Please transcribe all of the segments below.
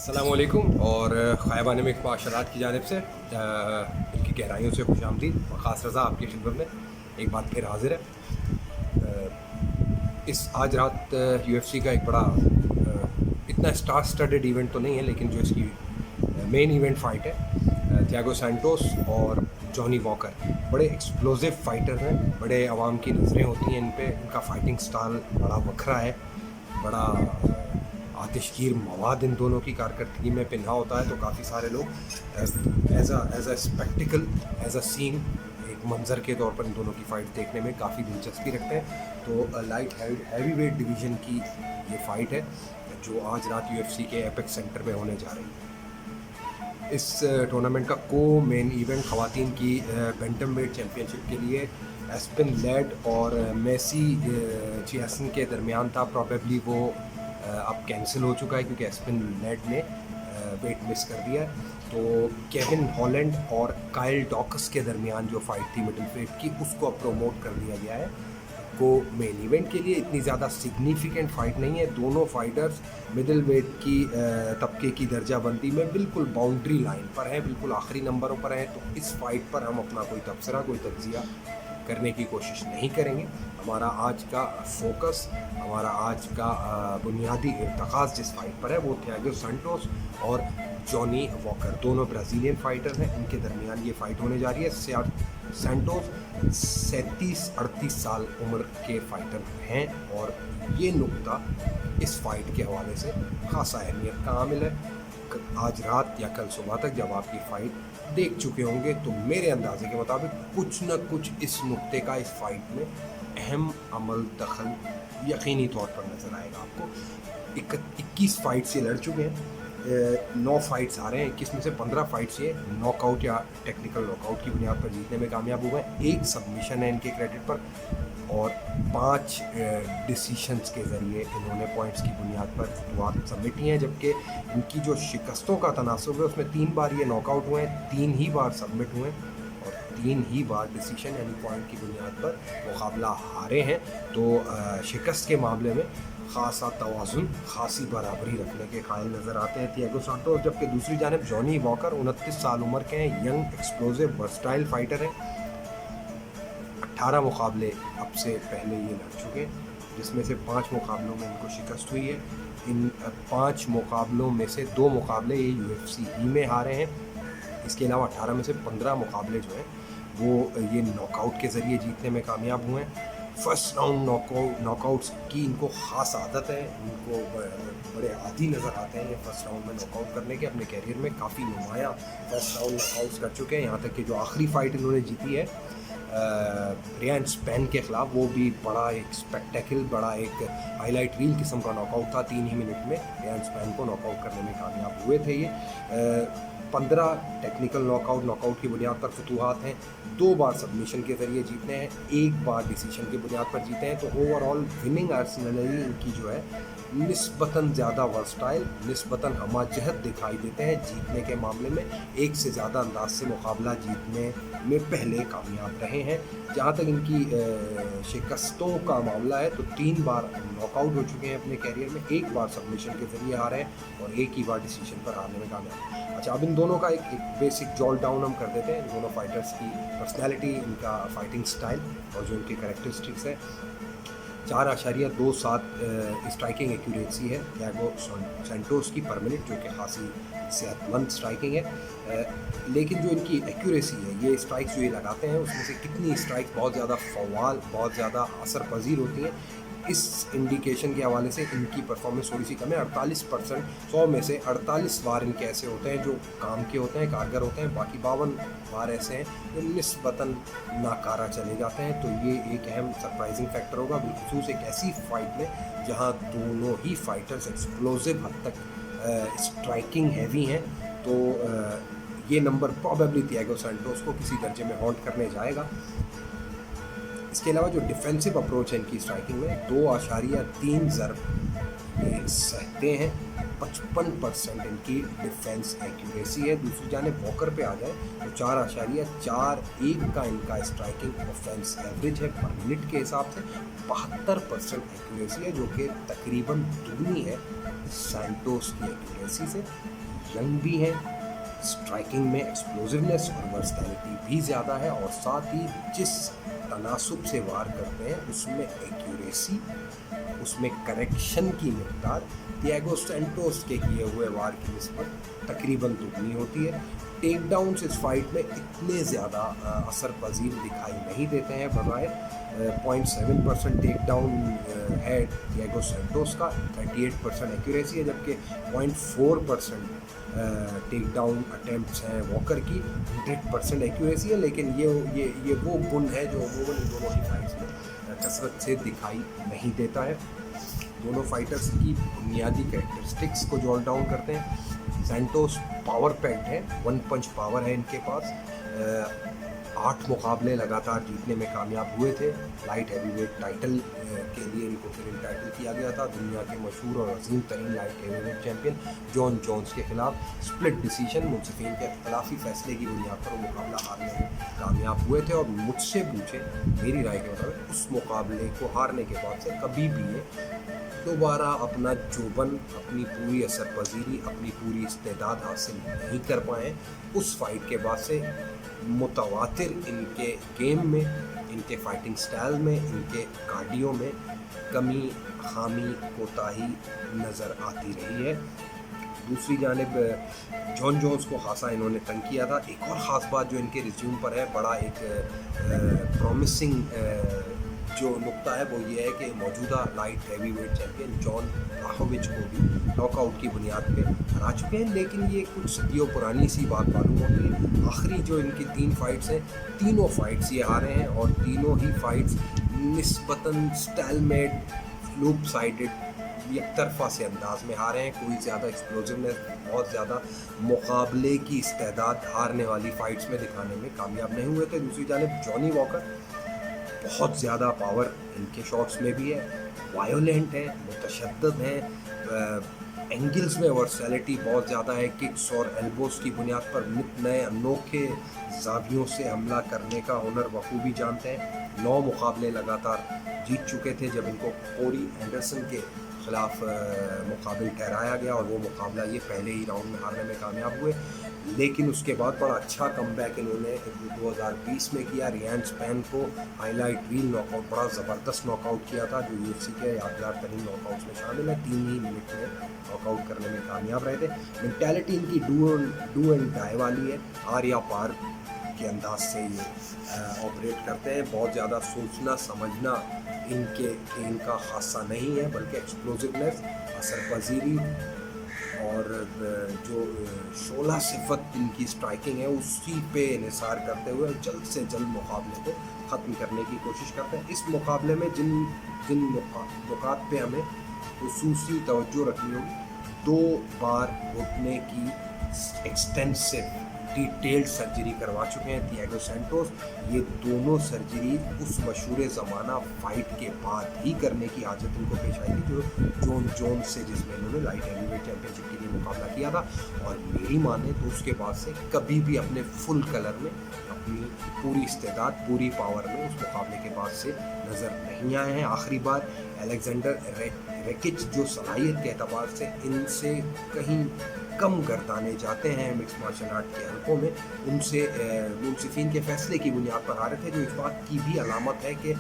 अस्सलामुअलैकुम और ख़ायबान में माशरात की जानिब से इनकी गहराइयों से खुशामदीद और ख़ास रज़ा आपकी खिदमत में एक बार फिर हाजिर है। इस आज रात UFC का एक बड़ा इतना स्टार स्टडेड इवेंट तो नहीं है, लेकिन जो इसकी मेन इवेंट फ़ाइट है थियागो सैंटोस और जॉनी वॉकर। बड़े एक्सप्लोसिव फाइटर हैं, बड़े आवाम की नज़रें होती हैं इन पे। इनका फाइटिंग स्टाइल बड़ा वखरा है, बड़ा आतिशगीर मवाद इन दोनों की कारकर्दगी में पिन्हा होता है। तो काफ़ी सारे लोग as a spectacle, as a scene, एक मंजर के तौर पर इन दोनों की फ़ाइट देखने में काफ़ी दिलचस्पी रखते हैं। तो लाइट हैवी वेट डिवीज़न की ये फ़ाइट है जो आज रात UFC के एपेक्स सेंटर में होने जा रही है। इस टूर्नामेंट का मेन इवेंट ख़वातीन की बैंटम वेट चैम्पियनशिप के लिए एस्पिन लेड और मेसी चियासन के दरमियान था। प्रॉबेबली वो अब कैंसिल हो चुका है क्योंकि एस्पिन लेड ने वेट मिस कर दिया है। तो केविन हॉलैंड और काइल डॉकस के दरमियान जो फाइट थी मिडिल वेट की, उसको अब प्रोमोट कर दिया गया है को मेन इवेंट के लिए। इतनी ज़्यादा सिग्निफिकेंट फाइट नहीं है। दोनों फाइटर्स मिडिल वेट की तबके की दर्जाबंदी में बिल्कुल बाउंड्री लाइन पर हैं, बिल्कुल आखिरी नंबरों पर हैं। तो इस फाइट पर हम अपना कोई तबसरा, कोई तज्जिया करने की कोशिश नहीं करेंगे। हमारा आज का फोकस, हमारा आज का बुनियादी इर्तखाज़ जिस फाइट पर है वो थियागो सैंटोस और जॉनी वॉकर, दोनों ब्राज़ीलियन फाइटर हैं। इनके दरमियान ये फ़ाइट होने जा रही है। सैंटोस 37-38 साल उम्र के फाइटर हैं और ये नुक्ता इस फाइट के हवाले से खासा अहमियत का हामिल है। आज रात या कल सुबह तक जब आप ये फाइट देख चुके होंगे तो मेरे अंदाजे के मुताबिक कुछ न कुछ इस नुक्ते का इस फाइट में अहम अमल दखल यकीनी तौर पर नज़र आएगा आपको। 21 फाइट्स ये लड़ चुके हैं, 9 फाइट्स आ रहे हैं, 21 में से 15 फाइट्स ये नॉकआउट या टेक्निकल नॉकआउट की बुनियाद पर जीतने में कामयाब हुए हैं। 1 सबमिशन है इनके क्रेडिट पर और 5 डिसीशंस के ज़रिए इन्होंने पॉइंट्स की बुनियाद पर फतवात सबमिट किए हैं। जबकि इनकी जो शिकस्तों का तनासुब है उसमें 3 बार ये नॉकआउट हुए हैं, 3 ही बार सबमिट हुए हैं और 3 ही बार डिसीशन यानी पॉइंट की बुनियाद पर मुकाबला हारे हैं। तो शिकस्त के मामले में खासा तवाज़ुन, खासी बराबरी रखने के कायल नज़र आते हैं थियागो सैंटोस। जबकि दूसरी जानब जॉनी वॉकर 29 साल उम्र के हैं, यंग एक्सप्लोसिव वर्सटाइल फाइटर हैं। 18 मुकाबले अब से पहले ये लड़ चुके हैं, जिसमें से 5 मुकाबलों में इनको शिकस्त हुई है। इन 5 मुकाबलों में से 2 मुकाबले ये UFC ही में हारे हैं। इसके अलावा 18 में से 15 मुकाबले जो हैं वो ये नॉकआउट के ज़रिए जीतने में कामयाब हुए हैं। फर्स्ट राउंड नॉकआउट्स की इनको ख़ास आदत है, इनको बड़े आदी नज़र आते हैं ये फर्स्ट राउंड में नॉकआउट करने के। अपने कैरियर में काफ़ी नुमायाँ फर्स्ट राउंड नॉकआउट्स कर चुके हैं। यहाँ तक कि जो आखिरी फ़ाइट इन्होंने जीती है रियान स्पेन के ख़िलाफ़, वो भी बड़ा एक स्पेक्टेकल, बड़ा एक हाईलाइट रील किस्म का नॉकआउट था। 3 ही मिनट में रियान स्पेन को नॉकआउट करने में कामयाब हुए थे ये। 15 टेक्निकल नॉकआउट की बुनियाद पर फतूहात हैं, 2 बार सबमिशन के ज़रिए जीतने हैं, 1 बार डिसीजन की बुनियाद पर जीते हैं। तो ओवरऑल विनिंग आर्सेनल इनकी जो है निस्बतन ज़्यादा वर्सटाइल, निस्बतन हमाजहत दिखाई देते हैं जीतने के मामले में। एक से ज़्यादा अंदाज से मुकाबला जीतने में पहले कामयाब रहे हैं। जहाँ तक इनकी शिकस्तों का मामला है तो 3 बार नॉकआउट हो चुके हैं अपने कैरियर में, 1 बार सबमिशन के ज़रिए हारे हैं और 1 ही बार डिसीजन पर हारने में कामयाब। अच्छा, अब इन दोनों का एक बेसिक जॉल डाउन हम कर देते हैं। इन दोनों फाइटर्स की पर्सनैलिटी, इनका फाइटिंग स्टाइल और जो इनकी करैक्टरिस्टिक्स है। 4.27 स्ट्राइकिंग एक्यूरेसी है थियागो सैंटोस की पर मिनट, जो कि खासी सेहतमंद स्ट्राइकिंग है। लेकिन जो इनकी एक्यूरेसी है, ये स्ट्राइक्स जो ये लगाते हैं उसमें से कितनी स्ट्राइक्स बहुत ज़्यादा फवाल, बहुत ज़्यादा असर पजीर होती हैं, इस इंडिकेशन के हवाले से इनकी परफॉर्मेंस थोड़ी सी कम है। 48%, 100 में से 48 बार इनके ऐसे होते हैं जो काम के होते हैं, कारगर होते हैं। बाकी 52 बार ऐसे हैं जो निस्बतन नाकारा चले जाते हैं। तो ये एक अहम सरप्राइजिंग फैक्टर होगा, बिलखुसूस एक ऐसी फाइट में जहां दोनों ही फाइटर्स एक्सप्लोसिव हद तक स्ट्राइकिंग हैवी हैं। तो ये नंबर प्रॉबेबली थियागो सैंटोस को किसी दर्जे में हॉन्ट करने जाएगा। इसके अलावा जो डिफेंसिव अप्रोच है इनकी स्ट्राइकिंग में, 2.3 ज़रब ये सहते हैं। 55% इनकी डिफेंस एक्यूरेसी है। दूसरी जानिब वॉकर पे आ जाए तो 4.41 का इनका स्ट्राइकिंग ऑफेंस एवरेज है पर मिनट के हिसाब से। 72% एक्यूरेसी है जो कि तकरीबन दुगनी है सैंटोस की एक्यूरेसी से। यंग भी हैं, स्ट्राइकिंग में एक्सप्लोसिवनेस और वर्सटैलिटी भी ज़्यादा है, और साथ ही जिस तनासुब से वार करते हैं उसमें एक्यूरेसी, उसमें करेक्शन की मिक़दार थियागो सैंटोस के किए हुए वार की निस्बत तकरीबन दुगनी होती है। टेक डाउन्स इस फाइट में इतने ज़्यादा असर पजीर दिखाई नहीं देते हैं बज़ाहिर। 0.7% टेक डाउन है थियागो सैंटोस का, 38% एक्यूरेसी है, जबकि 0.4% टेक डाउन अटैम्प्ट्स हैं वॉकर की, 100% एक्यूरेसी है। लेकिन ये वो गुण है जो अमूमन इन दोनों की फाइट्स में कसरत से दिखाई नहीं देता है। दोनों फाइटर्स की बुनियादी कैरेक्टरिस्टिक्स को जॉल डाउन करते हैं। सैंटोस पावर पैक्ड है, 1 पंच पावर है इनके पास। 8 मुकाबले लगातार जीतने में कामयाब हुए थे। लाइट हैवीवेट टाइटल के लिए इनको फिर टाइटल किया गया था दुनिया के मशहूर और अजीम तरीन light heavyweight champion Jon Jones के खिलाफ। स्प्लिट डिसीजन, मुंसिफिन के इख्तलाफी फैसले की बुनियाद पर वो मुकाबला हारने में कामयाब हुए थे। और मुझसे पूछे मेरी राय के मुताबिक उस मुकाबले को हारने के बाद से कभी भी ये दोबारा अपना जोबन, अपनी पूरी असर पजीरी, अपनी पूरी इस्तेदाद हासिल नहीं कर पाए। उस फाइट के बाद से मुतवातिर इनके गेम में, इनके फाइटिंग स्टाइल में, इनके कार्डियो में कमी, खामी, कोताही नज़र आती रही है। दूसरी जानिब जॉन जोन्स को खासा इन्होंने तंग किया था। एक और ख़ास बात जो इनके रिज्यूम पर है, बड़ा एक प्रॉमिसिंग जो नुक्ता है वो ये है कि मौजूदा लाइट हैवीवेट चैम्पियन जॉन ब्लाहोविच को भी नॉकआउट की बुनियाद पे हरा चुके हैं। लेकिन ये कुछ सदियों पुरानी सी बात मालूम होती है। आखिरी जो इनकी 3 फाइट्स हैं, तीनों फाइट्स ये हारे हैं, और तीनों ही फाइट्स निस्बतन स्टाइलमेट, लूप साइडेड, एक तरफा से अंदाज में हारे हैं। कोई ज़्यादा एक्सप्लोजिवनेस, बहुत ज़्यादा मुकाबले की इस्तेदाद हारने वाली फ़ाइट्स में दिखाने में कामयाब नहीं हुए थे। दूसरी जानिब जॉनी वॉकर, बहुत ज़्यादा पावर इनके शॉट्स में भी है, वायोलेंट है, मुतशद्दिद हैं, एंगल्स में वर्सैलिटी बहुत ज़्यादा है। किक्स और एल्बोस की बुनियाद पर नित नए अनोखे जावियों से हमला करने का हुनर बखूबी जानते हैं। 9 मुकाबले लगातार जीत चुके थे जब इनको कोरी एंडरसन के खिलाफ मुकाबिल ठहराया गया, और वो मुकाबला ये पहले ही राउंड में हारने में कामयाब हुए। लेकिन उसके बाद बड़ा अच्छा कमबैक इन्होंने 2020 में किया। रियान स्पैन को हाईलाइट रील नॉकआउट, बड़ा ज़बरदस्त नॉकआउट किया था जो यूएफसी के यादगार तरीन नॉकआउट्स में शामिल है। 3 ही मिनट में नॉकआउट करने में कामयाब रहे थे। मेंटालिटी इनकी डू एंड डाई वाली है, आर या पार के अंदाज से ये ऑपरेट करते हैं। बहुत ज़्यादा सोचना समझना इनका खासा नहीं है, बल्कि एक्सप्लोजिवनेस, असर पजीरी और जो 16 सिफत इनकी स्ट्राइकिंग है उसी पे निसार करते हुए जल्द से जल्द मुकाबले को ख़त्म करने की कोशिश करते हैं। इस मुकाबले में जिन नुकात पे हमें खुसूसी तवज्जो रखनी होगी, 2 बार घुटने की एक्सटेंसिव डिटेल्ड सर्जरी करवा चुके हैं थियागो सैंटोस। ये दोनों सर्जरी उस मशहूर ज़माना फाइट के बाद ही करने की आदत इनको पेश आई थी जो जॉन जोन्स से, जिसमें इन्होंने लाइट हैवीवेट चैम्पियनशिप के लिए मुकाबला किया था। और मेरी माने तो उसके बाद से कभी भी अपने फुल कलर में, अपनी पूरी इस्तेदाद, पूरी पावर में उस मुकाबले के बाद से नज़र नहीं आए हैं। आखिरी बार अलेक्जेंडर रेकिच जो सलाहियत के अतबार से इनसे कहीं कम गर्दाने जाते हैं मिक्स मार्शल आर्ट के हलकों में, उनसे मुंसिफिन के फैसले की बुनियाद पर हारे थे, जो इस बात की भी अलामत है कि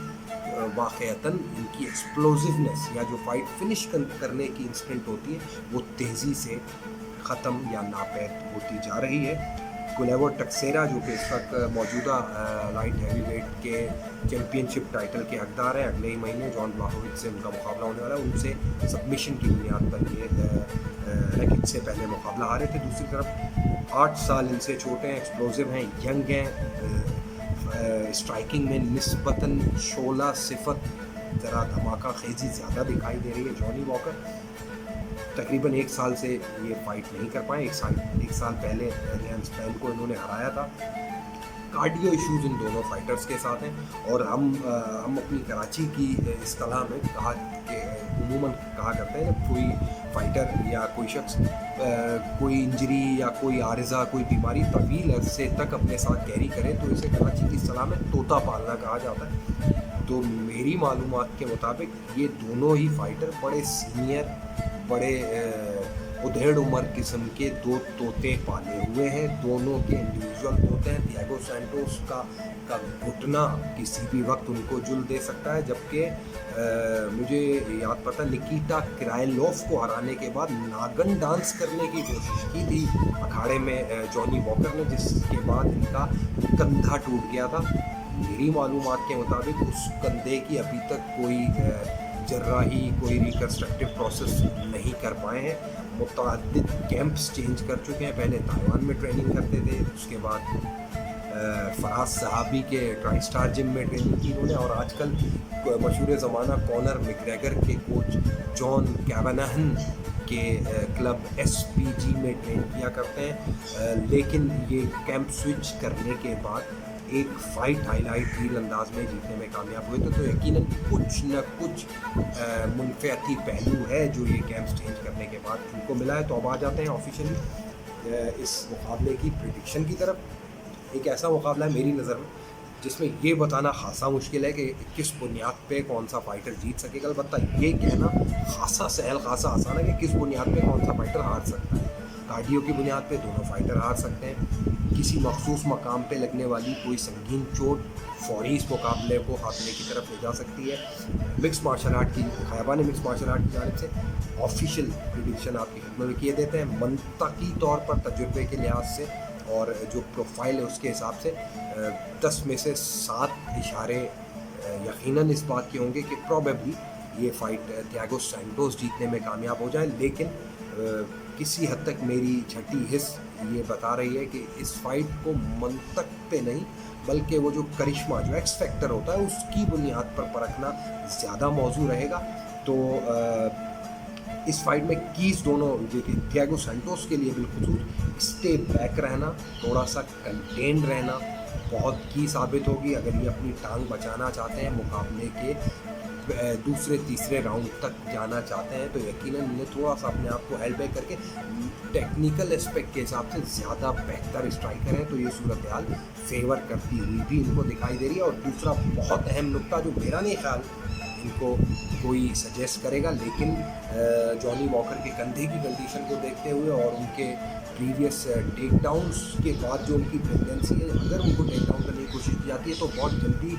वाक़तन इनकी एक्सप्लोजिवनेस या जो फाइट फिनिश करने की इंस्टेंट होती है वो तेज़ी से ख़त्म या नापैद होती जा रही है। गुलेवो टक्सेरा जो कि इस वक्त मौजूदा लाइट हैवीवेट के चैम्पियनशिप टाइटल के हकदार हैं, अगले ही महीने जॉन ब्लाहोविच से उनका मुकाबला होने वाला है। उनसे सबमिशन की बुनियाद पर ये रैकेट से पहले मुकाबला हारे थे। दूसरी तरफ 8 साल इनसे छोटे हैं, एक्सप्लोजिव हैं, यंग हैं, स्ट्राइकिंग में निस्बतन 16 सिफत ज़रा धमाका खेजी ज़्यादा दिखाई दे रही है। जॉनी वॉकर तकरीबन 1 साल से ये फाइट नहीं कर पाए। एक साल पहले रियान स्पैन को इन्होंने हराया था। कार्डियो इश्यूज इन दोनों फाइटर्स के साथ हैं, और हम अपनी कराची की इस्तिलाह में उमूमन कहा करते हैं जब कोई फाइटर या कोई शख्स कोई इंजरी या कोई आरिज़ा, कोई बीमारी तवील अरसे तक अपने साथ कैरी करे तो इसे कराची की इस्तिलाह में तोता पालना कहा जाता है। तो मेरी मालूमात के मुताबिक ये दोनों ही फाइटर बड़े सीनियर, बड़े उधेड़ उम्र किस्म के दो तोते पाले हुए हैं। दोनों के इंडिविजुअल तोते हैं। थियागो सैंटोस का घुटना किसी भी वक्त उनको जुल दे सकता है, जबकि मुझे याद पड़ता निकिता क्राइलोव को हराने के बाद नागन डांस करने की कोशिश की थी अखाड़े में जॉनी वॉकर ने, जिसके बाद इनका कंधा टूट गया था। मेरी मालूमात के मुताबिक उस कंधे की अभी तक कोई जर्राही, कोई रिकन्स्ट्रक्टिव प्रोसेस नहीं कर पाए हैं। मुतअद्दिद कैंप्स चेंज कर चुके हैं। पहले ताइवान में ट्रेनिंग करते थे, उसके बाद फराज सहाबी के ट्राई स्टार जिम में ट्रेनिंग की उन्होंने, और आजकल मशहूर ज़माना कॉनर मैग्रेगर के कोच जॉन कैवानाहन के क्लब SPG में ट्रेन किया करते हैं। लेकिन ये कैंप स्विच करने के बाद एक फ़ाइट हाईलाइट रील अंदाज में जीतने में कामयाब हुए थे। तो यकीनन कुछ न कुछ मुनफ़ियाती पहलू है जो ये कैंप्स चेंज करने के बाद उनको मिला है। तो अब आ जाते हैं ऑफिशियली इस मुकाबले की प्रेडिक्शन की तरफ। एक ऐसा मुकाबला है मेरी नज़र में जिसमें ये बताना खासा मुश्किल है कि किस बुनियाद पे कौन सा फाइटर जीत सकेगा। अलबत्ता ये कहना खासा सहल, खासा आसान है कि किस बुनियाद पे कौन सा फाइटर हार सकता है। कार्डियो की बुनियाद पे दोनों फाइटर हार सकते हैं। किसी मखसूस मकाम पे लगने वाली कोई संगीन चोट फौरी इस मुकाबले को हाथले की तरफ ले जा सकती है। मिक्स मार्शल आर्ट की खैबान मिक्स मार्शल आर्ट की जानिब से ऑफिशियल प्रेडिक्शन आपकी खिदमत में किए देते हैं। मनतकी तौर पर तजुर्बे के लिहाज से और जो प्रोफाइल है उसके हिसाब से 10 में से 7 इशारे यकीनन इस बात के होंगे कि प्रोबेबली ये फ़ाइट थियागो सैंटोस जीतने में कामयाब हो जाए। लेकिन किसी हद तक मेरी छठी हिस्स ये बता रही है कि इस फाइट को मंतक पे नहीं बल्कि वो जो करिश्मा, जो एक्स फैक्टर होता है, उसकी बुनियाद पर परखना ज़्यादा मौजू रहेगा। तो इस फाइट में कीज़ दोनों थियागो सैंटोस के लिए बिलखुसूस स्टे बैक रहना, थोड़ा सा कंटेंड रहना बहुत की साबित होगी। अगर ये अपनी टांग बचाना चाहते हैं, मुकाबले के दूसरे तीसरे राउंड तक जाना चाहते हैं, तो यकीनन इन्हें थोड़ा सा अपने आप को हेल्ड बैक करके टेक्निकल एस्पेक्ट के हिसाब से ज़्यादा बेहतर स्ट्राइकर है। तो ये सूरत हाल फेवर करती हुई भी इनको दिखाई दे रही है। और दूसरा बहुत अहम नुक्ता जो मेरा नहीं ख्याल इनको कोई सजेस्ट करेगा, लेकिन जॉनी वॉकर के कंधे की कंडीशन को देखते हुए और उनके प्रीवियस टेक डाउन्स के बाद जो उनकी प्रेगनेंसी है, अगर उनको टेक डाउन करने की कोशिश की जाती है तो बहुत जल्दी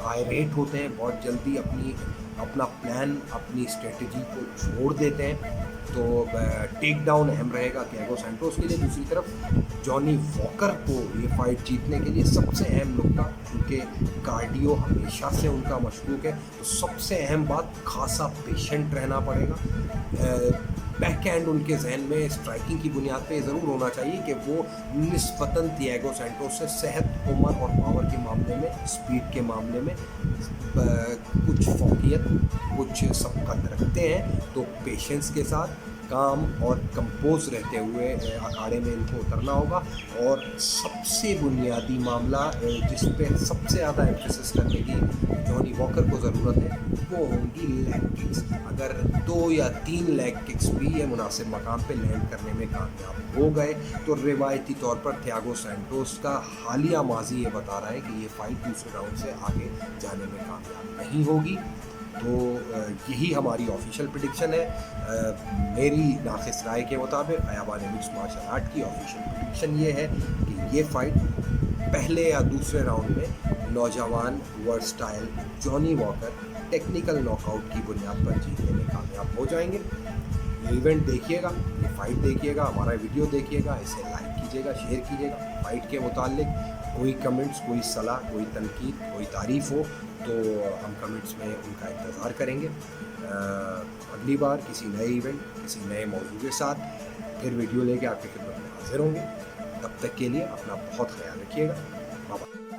आयरेट होते हैं, बहुत जल्दी अपना प्लान, अपनी स्ट्रेटजी को छोड़ देते हैं। तो टेक डाउन अहम रहेगा थियागो सैंटोस के लिए। दूसरी तरफ जॉनी वॉकर को ये फाइट जीतने के लिए सबसे अहम नुकता, क्योंकि कार्डियो हमेशा से उनका मशकूक है, तो सबसे अहम बात खासा पेशेंट रहना पड़ेगा। बैक हैंड उनके जहन में स्ट्राइकिंग की बुनियाद पे ज़रूर होना चाहिए कि वो निस्बतन थियागो सैंटोस से सेहत, उम्र और पावर के मामले में, स्पीड के मामले में कुछ फौकियत, कुछ सबकत रखते हैं। तो पेशेंस के साथ, काम और कंपोज रहते हुए अखाड़े में इनको उतरना होगा। और सबसे बुनियादी मामला जिस पे सबसे ज़्यादा एम्फेसिस करने की जॉनी वॉकर को ज़रूरत है वो होंगी लेग किक्स। अगर 2 या 3 लेग किक्स भी ये मुनासिब मकाम पे लैंड करने में कामयाब हो गए तो रिवायती तौर पर थियागो सैंटोस का हालिया माजी ये बता रहा है कि ये फाइट दूसरे राउंड से आगे जाने में कामयाब नहीं होगी। तो यही हमारी ऑफिशियल प्रेडिक्शन है। मेरी नाखिस राय के मुताबिक खयाबान मिक्स मार्शल आर्ट की ऑफिशियल प्रेडिक्शन ये है कि ये फ़ाइट पहले या दूसरे राउंड में नौजवान versatile Johnny walker technical knockout की बुनियाद पर जीतने में कामयाब हो जाएंगे। ये इवेंट देखिएगा, ये फ़ाइट देखिएगा, हमारा वीडियो देखिएगा, इसे लाइक कीजिएगा, शेयर कीजिएगा। फ़ाइट के मुतालिक कोई कमेंट्स, कोई सलाह, कोई तनकीद, कोई तारीफ़ हो तो हम कमेंट्स में उनका इंतज़ार करेंगे। अगली बार किसी नए इवेंट, किसी नए मौजू के साथ फिर वीडियो लेके आपकी खिदमत में हाजिर होंगे। तब तक के लिए अपना बहुत ख्याल रखिएगा। Bye bye.